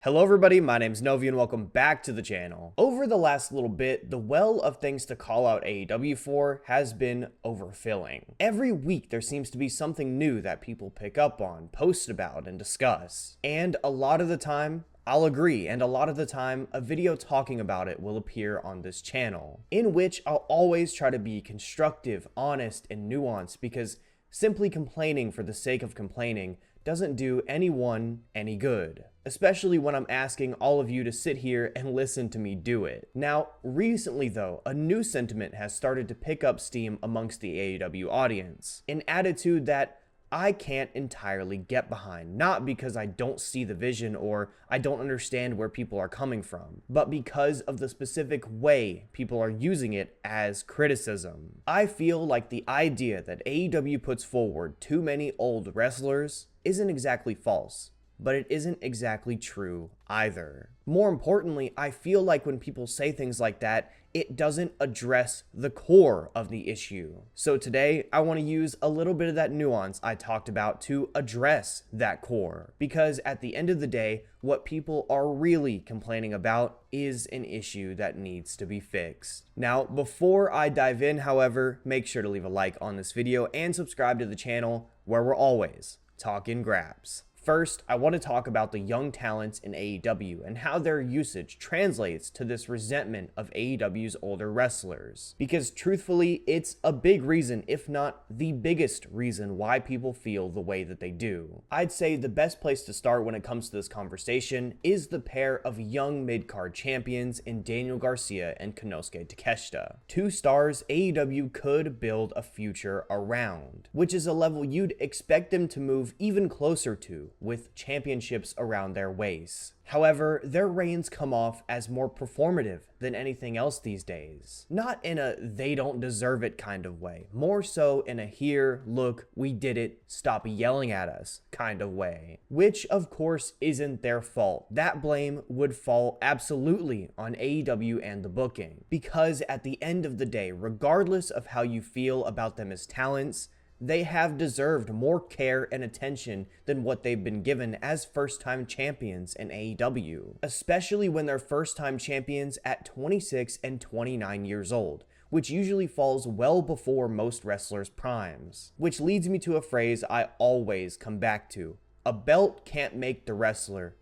Hello everybody, my name's Novi and welcome back to the channel. Over the last little bit, the well of things to call out AEW for has been overfilling. Every week there seems to be something new that people pick up on, post about, and discuss. And a lot of the time, I'll agree, and a lot of the time, a video talking about it will appear on this channel, in which I'll always try to be constructive, honest, and nuanced, because simply complaining for the sake of complaining doesn't do anyone any good, especially when I'm asking all of you to sit here and listen to me do it. Now, recently though, a new sentiment has started to pick up steam amongst the AEW audience, an attitude that I can't entirely get behind, not because I don't see the vision or I don't understand where people are coming from, but because of the specific way people are using it as criticism. I feel like the idea that AEW puts forward too many old wrestlers isn't exactly false, but it isn't exactly true either. More importantly, I feel like when people say things like that, it doesn't address the core of the issue. So today, I want to use a little bit of that nuance I talked about to address that core. Because at the end of the day, what people are really complaining about is an issue that needs to be fixed. Now, before I dive in, however, make sure to leave a like on this video and subscribe to the channel where we're always talking graps. First, I want to talk about the young talents in AEW and how their usage translates to this resentment of AEW's older wrestlers. Because truthfully, it's a big reason, if not the biggest reason, why people feel the way that they do. I'd say the best place to start when it comes to this conversation is the pair of young mid-card champions in Daniel Garcia and Konosuke Takeshita. Two stars AEW could build a future around, which is a level you'd expect them to move even closer to, with championships around their waists. However, their reigns come off as more performative than anything else these days. Not in a they don't deserve it kind of way, more so in a here, look, we did it, stop yelling at us kind of way. Which of course isn't their fault. That blame would fall absolutely on AEW and the booking. Because at the end of the day, regardless of how you feel about them as talents, they have deserved more care and attention than what they've been given as first-time champions in AEW, especially when they're first-time champions at 26 and 29 years old, which usually falls well before most wrestlers' primes. Which leads me to a phrase I always come back to. A belt can't make the wrestler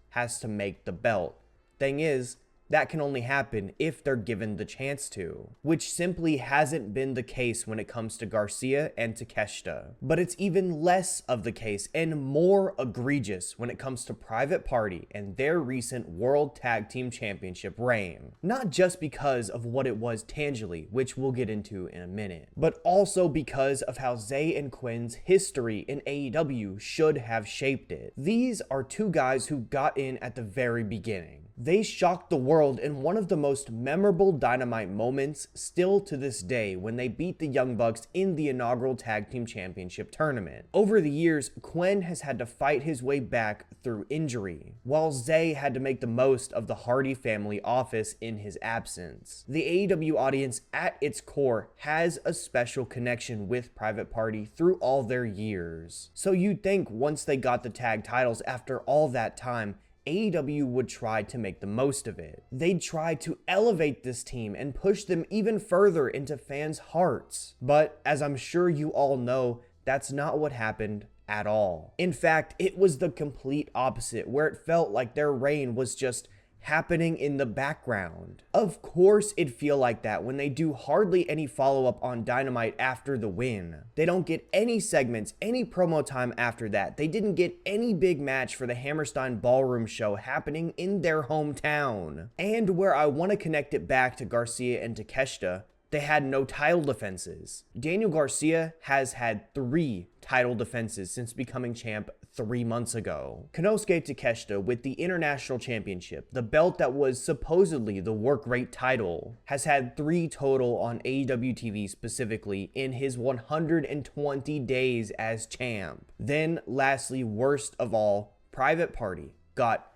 has to make the belt. Thing is, that can only happen if they're given the chance to, which simply hasn't been the case when it comes to Garcia and Takeshita. But it's even less of the case and more egregious when it comes to Private Party and their recent World Tag Team Championship reign. Not just because of what it was tangibly, which we'll get into in a minute, but also because of how Zay and Quinn's history in AEW should have shaped it. These are two guys who got in at the very beginning. They shocked the world in one of the most memorable Dynamite moments still to this day when they beat the Young Bucks in the inaugural Tag Team Championship tournament. Over the years, Quinn has had to fight his way back through injury, while Zay had to make the most of the Hardy family office in his absence. The AEW audience at its core has a special connection with Private Party through all their years. So you'd think once they got the tag titles after all that time, AEW would try to make the most of it. They'd try to elevate this team and push them even further into fans' hearts. But as I'm sure you all know, that's not what happened at all. In fact, it was the complete opposite, where it felt like their reign was just happening in the background. Of course it'd feel like that when they do hardly any follow-up on Dynamite after the win. They don't get any segments, any promo time after that. They didn't get any big match for the Hammerstein Ballroom show happening in their hometown. And where I want to connect it back to Garcia and Takeshita, they had no title defenses. Daniel Garcia has had 3 title defenses since becoming champ 3 months ago. Konosuke Takeshita, with the International Championship, the belt that was supposedly the work rate title, has had 3 total on AEW TV specifically in his 120 days as champ. Then, lastly, worst of all, Private Party got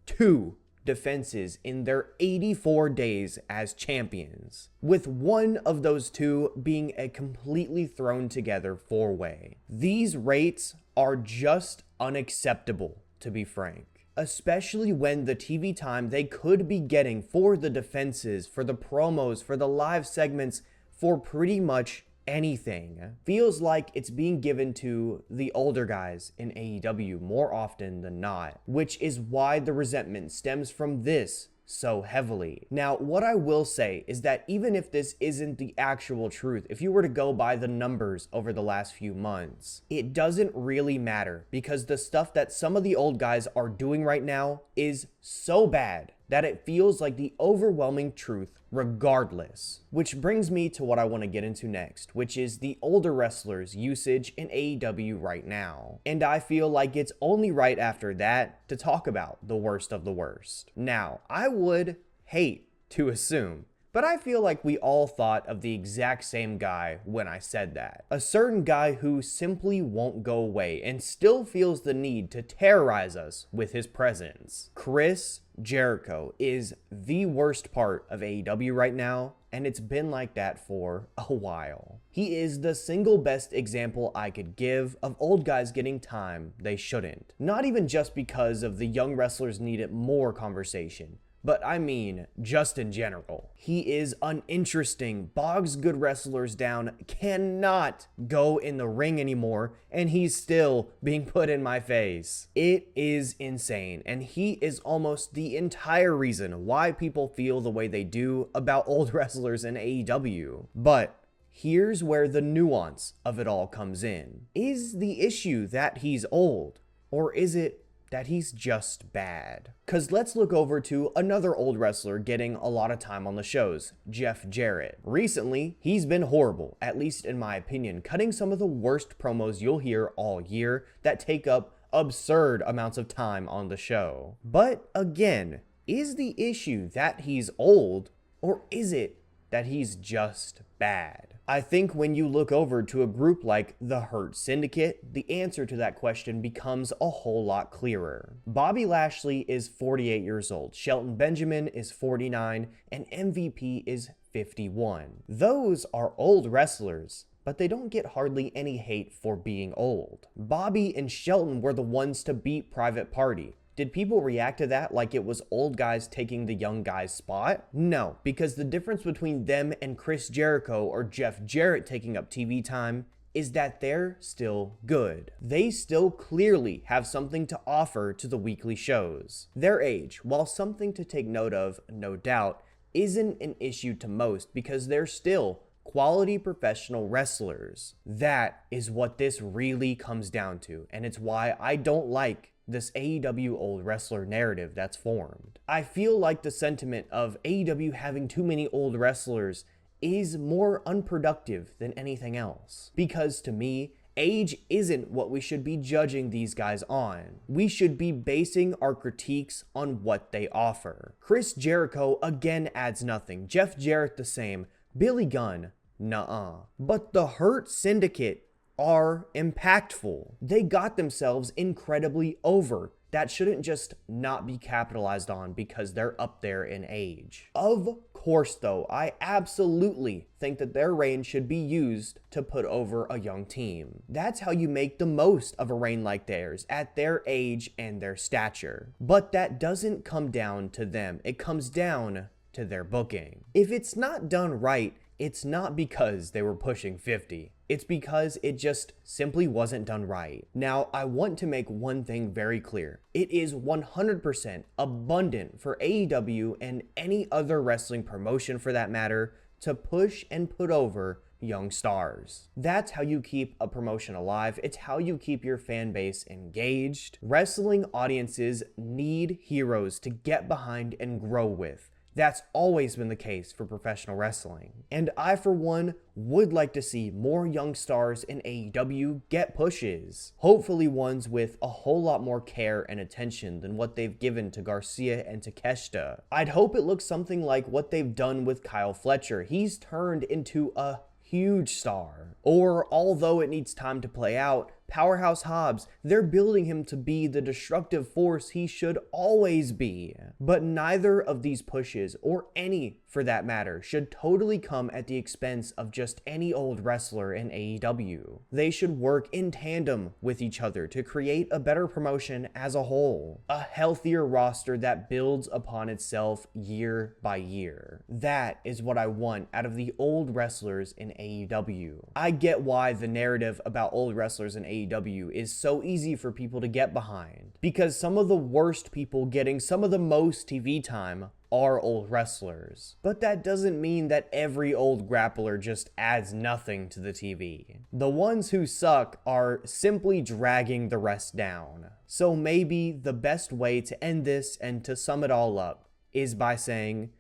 2 defenses in their 84 days as champions, with one of those 2 being a completely thrown together 4-way. These rates are just unacceptable, to be frank. especially when the TV time they could be getting for the defenses, for the promos, for the live segments, for pretty much anything, feels like it's being given to the older guys in AEW more often than not, which is why the resentment stems from this so heavily. Now, what I will say is that even if this isn't the actual truth, if you were to go by the numbers over the last few months, it doesn't really matter, because the stuff that some of the old guys are doing right now is so bad that it feels like the overwhelming truth regardless. Which brings me to what I want to get into next, which is the older wrestlers' usage in AEW right now. And I feel like it's only right after that to talk about the worst of the worst. Now, I would hate to assume, but I feel like we all thought of the exact same guy when I said that. A certain guy who simply won't go away and still feels the need to terrorize us with his presence. Chris Jericho is the worst part of AEW right now, and it's been like that for a while. He is the single best example I could give of old guys getting time they shouldn't. Not even just because of the young wrestlers needed more conversation, but I mean just in general. He is uninteresting, bogs good wrestlers down, cannot go in the ring anymore, and he's still being put in my face. It is insane, and he is almost the entire reason why people feel the way they do about old wrestlers in AEW. But here's where the nuance of it all comes in. Is the issue that he's old, or is it that he's just bad? Cause let's look over to another old wrestler getting a lot of time on the shows, Jeff Jarrett. Recently, he's been horrible, at least in my opinion, cutting some of the worst promos you'll hear all year that take up absurd amounts of time on the show. But again, is the issue that he's old, or is it that he's just bad? I think when you look over to a group like the Hurt Syndicate, the answer to that question becomes a whole lot clearer. Bobby Lashley is 48 years old, Shelton Benjamin is 49, and MVP is 51. Those are old wrestlers, but they don't get hardly any hate for being old. Bobby and Shelton were the ones to beat Private Party. Did people react to that like it was old guys taking the young guy's spot? No, because the difference between them and Chris Jericho or Jeff Jarrett taking up TV time is that they're still good. They still clearly have something to offer to the weekly shows. Their age, while something to take note of, no doubt, isn't an issue to most because they're still quality professional wrestlers. That is what this really comes down to, and it's why I don't like this AEW old wrestler narrative that's formed. I feel like the sentiment of AEW having too many old wrestlers is more unproductive than anything else. Because to me, age isn't what we should be judging these guys on. We should be basing our critiques on what they offer. Chris Jericho again adds nothing. Jeff Jarrett the same. Billy Gunn, nuh-uh. But the Hurt Syndicate are impactful. They got themselves incredibly over. That shouldn't just not be capitalized on because they're up there in age. Of course though, I absolutely think that their reign should be used to put over a young team. That's how you make the most of a reign like theirs at their age and their stature. But that doesn't come down to them. It comes down to their booking. If it's not done right, it's not because they were pushing 50. It's because it just simply wasn't done right. Now, I want to make one thing very clear. It is 100% abundant for AEW and any other wrestling promotion for that matter to push and put over young stars. That's how you keep a promotion alive. It's how you keep your fan base engaged. Wrestling audiences need heroes to get behind and grow with. That's always been the case for professional wrestling. And I, for one, would like to see more young stars in AEW get pushes. Hopefully ones with a whole lot more care and attention than what they've given to Garcia and Takeshita. I'd hope it looks something like what they've done with Kyle Fletcher. He's turned into a huge star. Or, although it needs time to play out, Powerhouse Hobbs, they're building him to be the destructive force he should always be. But neither of these pushes, or any for that matter, should totally come at the expense of just any old wrestler in AEW. They should work in tandem with each other to create a better promotion as a whole. A healthier roster that builds upon itself year by year. That is what I want out of the old wrestlers in AEW. I get why the narrative about old wrestlers in AEW is so easy for people to get behind, because some of the worst people getting some of the most TV time are old wrestlers. But that doesn't mean that every old grappler just adds nothing to the TV. The ones who suck are simply dragging the rest down. So maybe the best way to end this and to sum it all up is by saying,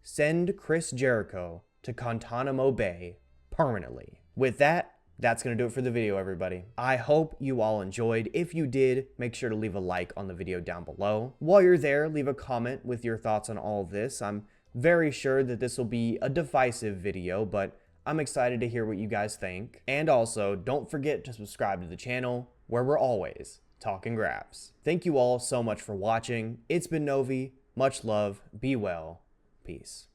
send Chris Jericho to Guantanamo Bay permanently. With that, that's going to do it for the video, everybody. I hope you all enjoyed. If you did, make sure to leave a like on the video down below. While you're there, leave a comment with your thoughts on all of this. I'm very sure that this will be a divisive video, but I'm excited to hear what you guys think. And also, don't forget to subscribe to the channel, where we're always talking graps. Thank you all so much for watching. It's been Novi. Much love. Be well. Peace.